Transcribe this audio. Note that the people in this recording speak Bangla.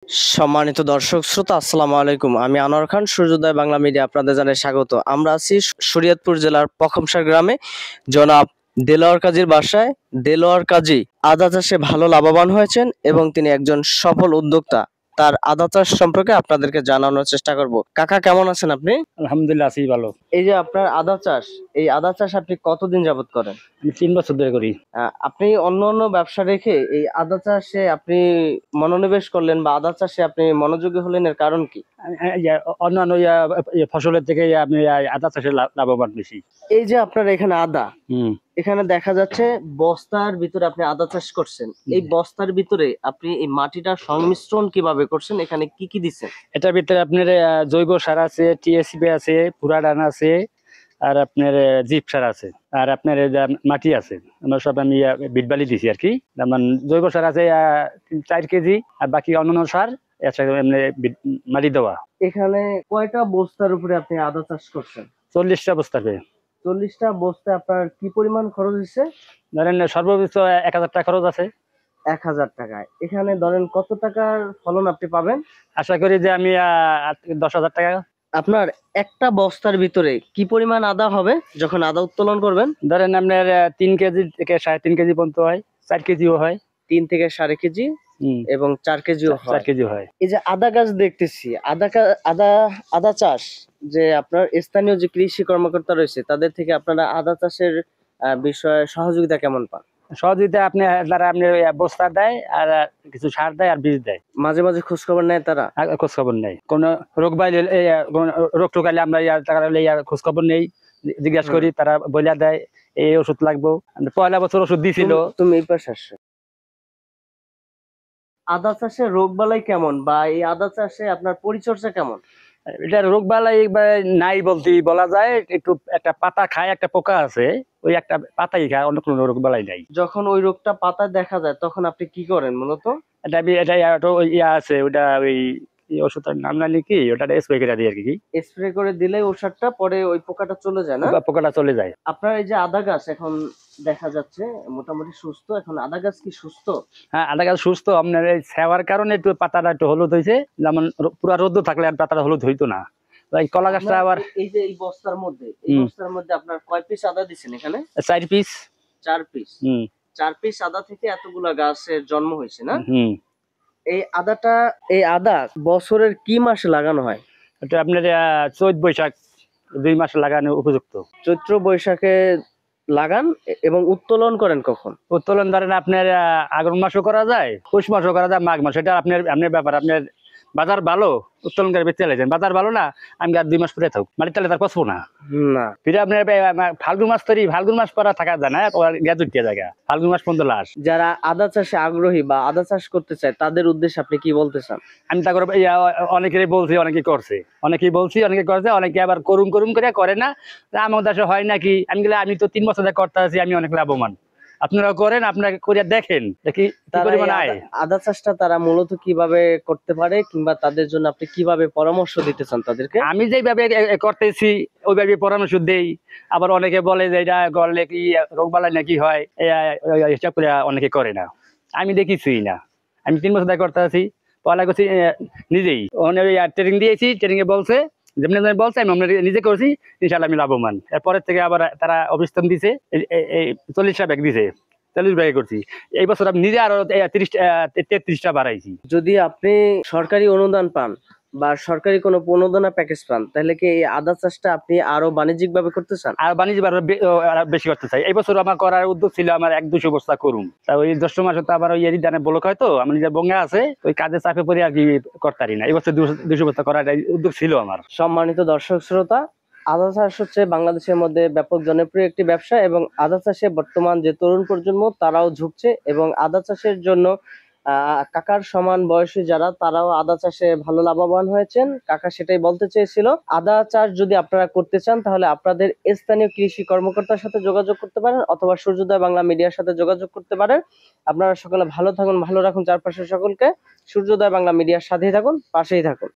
সম্মানিত দর্শক শ্রোতা, আসসালামু আলাইকুম। আমি আনোয়ার খান, সূর্যোদয় বাংলা মিডিয়া আপনাদের জানাই স্বাগত। আমরা আছি শরীয়তপুর জেলার পখমসার গ্রামে জনাব দেলোয়ার কাজীর বাসায়। দেলোয়ার কাজী আদা চাষে ভালো লাভবান হয়েছেন এবং তিনি একজন সফল উদ্যোক্তা। তার আদা চাষ সম্পর্কে আপনাদেরকে জানানোর চেষ্টা করব। কাকা, কেমন আছেন আপনি? আলহামদুলিল্লাহ আছি ভালো। এই যে আপনার আদা চাষ, এই আদা চাষ আপনি কতদিন যাবত করেন? আমি ৩ বছর ধরে করি। আপনি অন্য অন্য ব্যবসা রেখে এই আদা চাষে আপনি মনোনিবেশ করলেন বা আদা চাষে আপনি মনোযোগী হলেন, এর কারণ কি? অন্যান্য ফসলের থেকে আমি আদা চাষে লাভবান বেশি। এই যে আপনার এখানে আদা, হম এখানে দেখা যাচ্ছে বস্তার ভিতরে আপনি আদা চাষ করছেন। এই বস্তার ভিতরে আপনি এই মাটিটার সংমিশ্রণ কিভাবে করছেন? এখানে কি কি দিচ্ছেন? এটার ভিতরে আপনার জৈব সার আছে, টিএসপি আছে, পুরাডান আছে, আর আপনার জিপ সার আছে, আর আপনার মাটি আছে। আমরা সব আমি বিটবালি দিছি আর কি। যেমন জৈব সার আছে 4 কেজি, আর বাকি অন্যান্য সার মাটি দেওয়া। এখানে কয়টা বস্তার উপরে আপনি আদা চাষ করছেন? 40টা বস্তা করে। 40টা বস্তায় আপনার কি পরিমাণ খরচ হচ্ছে? ধরেন সর্বোচ্চ 1000 টাকা খরচ আছে। 1000 টাকায় এখানে ধরেন কত টাকার ফলন আপনি পাবেন? আশা করি যে আমি 10,000 টাকা। আপনার একটা বস্তার ভিতরে কি পরিমাণ আদা হবে যখন আদা উত্তোলন করবেন? ধরেন আপনার 3 কেজি থেকে 3.5 কেজি পর্যন্ত হয়, 4 কেজিও হয়। 3 থেকে 3.5 কেজি এবং 4 কেজিও 4 হয়। কেজি হয়। এই যে আদা গাছ দেখতেছি, আদা আদা চাষ, যে আপনার স্থানীয় যে কৃষি কর্মকর্তা রয়েছে তাদের থেকে আপনারা আদা চাষের বিষয়ে সহযোগিতা কেমন পান? সহযোগিতা আপনি যারা আপনি বস্তা দেয়, আর কিছু সার দেয়, আর বীজ দেয়। মাঝে মাঝে খোঁজ খবর নেয় তারা? খোঁজ খবর নেই। কোন রোগ বাইলে রোগ টোকালে আমরা খোঁজ খবর নেই, জিজ্ঞাসা করি, তারা বইলা দেয় এই ওষুধ লাগবো। পয়লা বছর ওষুধ দিছিল। তুমি এই পাশে আসো। আদা চাষে রোগ বালাই কেমন, বা এই আদা চাষে আপনার পরিচর্যা কেমন? এটা রোগ বালাই নাই বলতে বলা যায়। একটু একটা পাতা খায়, একটা পোকা আছে, ওই একটা পাতাই খায়, অন্য কোনো রোগ বালাই নাই। যখন ওই রোগটা পাতায় দেখা যায় তখন আপনি কি করেন মূলত? ইয়া আছে, ওটা ওই ওষুধের নাম জানি কি, ওটা স্প্রে করে দিই আর কি। স্প্রে করে দিলে ওষুধটা পরে ওই পোকাটা চলে যায় না? পোকাটা চলে যায়। আপনার এই যে আদা গাছ এখন দেখা যাচ্ছে মোটামুটি সুস্থ, এখন আদা গাছ কি সুস্থ? হ্যাঁ, আদা গাছ সুস্থ। আপনার এই সেওয়ার কারণে একটু পাতাটা একটু হলুদ হয়েছে। যেমন পুরা রোদ থাকলে আর পাতাটা হলুদ হইতো না। এই কলা গাছটা আবার এই যে এই বস্তার মধ্যে আপনার কয় পিস আদা দিচ্ছেন এখানে? 4 পিস। 4 পিস? 4 পিস আদা থেকে এতগুলা গাছের জন্ম হয়েছে না? এই আদা বছরের কি মাসে লাগানো হয়? এটা আপনার চৈত বৈশাখ 2 মাস লাগানো উপযুক্ত। চৈত্র বৈশাখে লাগান এবং উত্তোলন করেন কখন? উত্তোলন ধরেন আপনার আগুন মাসও করা যায়, পৌষ মাসও করা যায়, মাঘ মাস। এটা আপনার ব্যাপার। আপনার বাজার ভালো, উত্তোলন করে বেঁচে চাইছেন। বাজার ভালো না, আমি আর 2 মাস পরে থাকুক, মানে তাহলে তার পচবো না। ফিরে আপনার ফাল্গুন মাস তৈরি, ফাল্গুন মাস পরা থাকা যায় না, গ্যাস উঠিয়ে জায়গা ফাল্গুন মাস পর্যন্ত লাশ। যারা আদা চাষে আগ্রহী বা আদা চাষ করতে চায় তাদের উদ্দেশ্যে আপনি কি বলতে চান? আমি তা করে অনেকেরই বলছি, অনেকে করছে, অনেকেই বলছি, অনেকে করছে, অনেকে আবার করুম করে করে না। আমার দেশে হয় নাকি? আমি গেলে আমি তো 3 বছর ধরে করতে আছি, আমি অনেক লাভবান। আপনারা করেন, আপনাকে করে দেখেন দেখি আদা চাষটা তারা মূলত কিভাবে করতে পারে, কিংবা তাদের জন্য আপনি কিভাবে পরামর্শ দিতে চান তাদেরকে? আমি যেভাবে করতেছি ওইভাবে পরামর্শ দেই। আবার অনেকে বলে যে এটা করলে কি রোগবালাই নাকি হয়, হিসাব করে অনেকে করে না। আমি দেখিছি না, আমি 3 বছর ধরে করতে আছি, পড়ালেখা করছি নিজেই। ট্রেনিং দিয়েছি, ট্রেনিং এ বলছে যেমনি বলছে, আমি নিজে করছি, ইনশাল্লাহ আমি লাভবান। এরপরের থেকে আবার তারা অভিস্থান দিছে, 40টা ব্যাগ দিছে, 40 ব্যাগে করছি। এই বছর আমি নিজে আরো 33টা বাড়াইছি। যদি আপনি সরকারি অনুদান পান বা সরকারি কোনো প্রণোদনা প্যাকেজ পান, তাহলে কি এই আদা চাষটা আপনি আরো বাণিজ্যিক ভাবে করতে চান? আর বাণিজ্য বেশি করতে চাই। এই বছর আমার করার উদ্যোগ ছিল, আমার 1-200 বস্তা করুম। তা ওই 10 মাসে তো আবার ওই দানে ব্লক হয়, তো আমি নিজের বঙ্গে আছে, ওই কাজে চাপে পড়ে আর কি করতে পারি না। এই বছর 200 বস্তা করার উদ্যোগ ছিল আমার। সম্মানিত দর্শক শ্রোতা, আদা চাষ হচ্ছে বাংলাদেশের মধ্যে ব্যাপক জনপ্রিয় একটি ব্যবসা এবং আদা চাষে বর্তমান যে তরুণ প্রজন্ম তারাও ঝুঁকছে এবং আদা চাষের জন্য কাকার সমান বয়সী যারা, তারাও আদা চাষে ভালো লাভবান হয়েছেন। কাকা সেটাই বলতে চেয়েছিল। আদা চাষ যদি আপনারা করতে চান তাহলে আপনাদের স্থানীয় কৃষি কর্মকর্তার সাথে যোগাযোগ করতে পারেন, অথবা সূর্যোদয় বাংলা মিডিয়ার সাথে যোগাযোগ করতে পারেন। আপনারা সকলে ভালো থাকুন, ভালো রাখুন চারপাশের সকলকে। সূর্যোদয় বাংলা মিডিয়ার সাথেই থাকুন, পাশেই থাকুন।